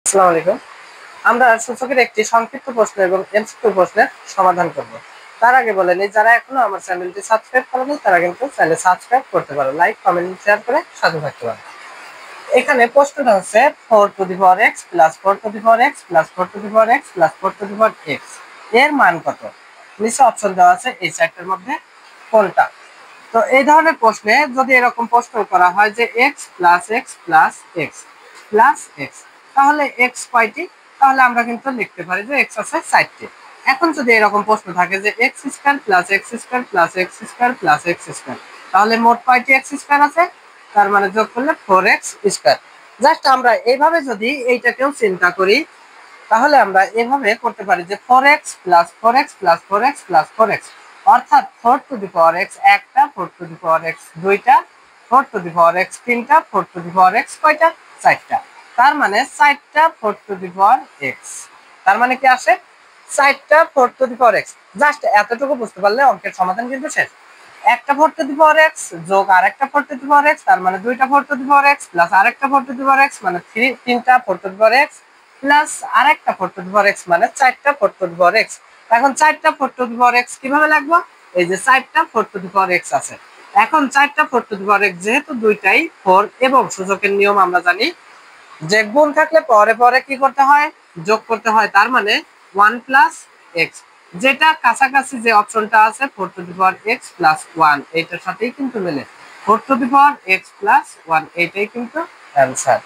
আসসালামু আলাইকুম। আমরা সূচকের একটি সংক্ষিপ্ত প্রশ্ন এবং এমসিকিউ প্রশ্নের সমাধান করব। তার আগে বলে নিই, যারা এখনো আমার চ্যানেলটি সাবস্ক্রাইব করেনি তারা কিন্তু চ্যানেল সাবস্ক্রাইব করতে পারো, লাইক কমেন্ট শেয়ার করে সাথে থাকতে পারো। এখানে প্রশ্নটা হচ্ছে 4 to the power x plus 4 to the power x plus 4 to the power x plus 4 to the power x এর মান কত? নিচে অপশন দেওয়া আছে, এই চারটার মধ্যে কোনটা? তো এই ধরনের প্রশ্নে যদি এরকম প্রশ্ন করা হয় যে x plus x plus x plus x, তাহলে x কয়টি? তাহলে আমরা কিন্তু লিখতে পারি যে x আছে 4টি। এখন যদি এরকম প্রশ্ন থাকে যে x square plus x square plus x square plus x square, তাহলে মোট কয়টি x স্কয়ার আছে? তার মানে যোগ করলে 4x স্কয়ার। জাস্ট আমরা এইভাবে যদি এইটাকেও চিন্তা করি, তাহলে আমরা এভাবে করতে পারি যে 4x plus 4x plus 4x plus 4x, অর্থাৎ 4 টু দি পাওয়ার x একটা, 4 টু দি পাওয়ার x দুইটা, 4 টু দি পাওয়ার x তিনটা, 4 টু দি পাওয়ার x কয়টা? 4টা। তার মানে 4টা 4 টু দি পাওয়ার x। তার মানে কি আসে? 4টা 4 to the power x। Just এতটুকু বুঝতে পারলে অঙ্কের সমাধান কিন্তু শেষ। একটা 4 টু দি পাওয়ার x যোগ আরেকটা 4 টু দি পাওয়ার x, তার মানে দুইটা 4 to the power x plus আরেকটা 4 টু দি পাওয়ার x মানে তিনটা 4 to the power x plus আরেকটা 4 টু দি পাওয়ার x মানে 4টা 4 টু দি পাওয়ার x। এখন 4টা 4 টু দি পাওয়ার x কিভাবে লিখবো? এই যে 4টা 4 টু দি পাওয়ার x আছে। এখন 4টা 4 টু দি পাওয়ার x যেহেতু দুইটাই 4 এবং সূচকের নিয়ম আমরা জানি যে গুণ থাকলে পরে পরে কি করতে হয়? যোগ করতে হয়। তার মানে 1 প্লাস x, যেটা কাছাকাছি যে অপশনটা আছে 4 to the power x plus 1, এইটার সাথেই কিন্তু মেলে। 4 to the power x plus 1 এইটাই কিন্তু অ্যান্সার।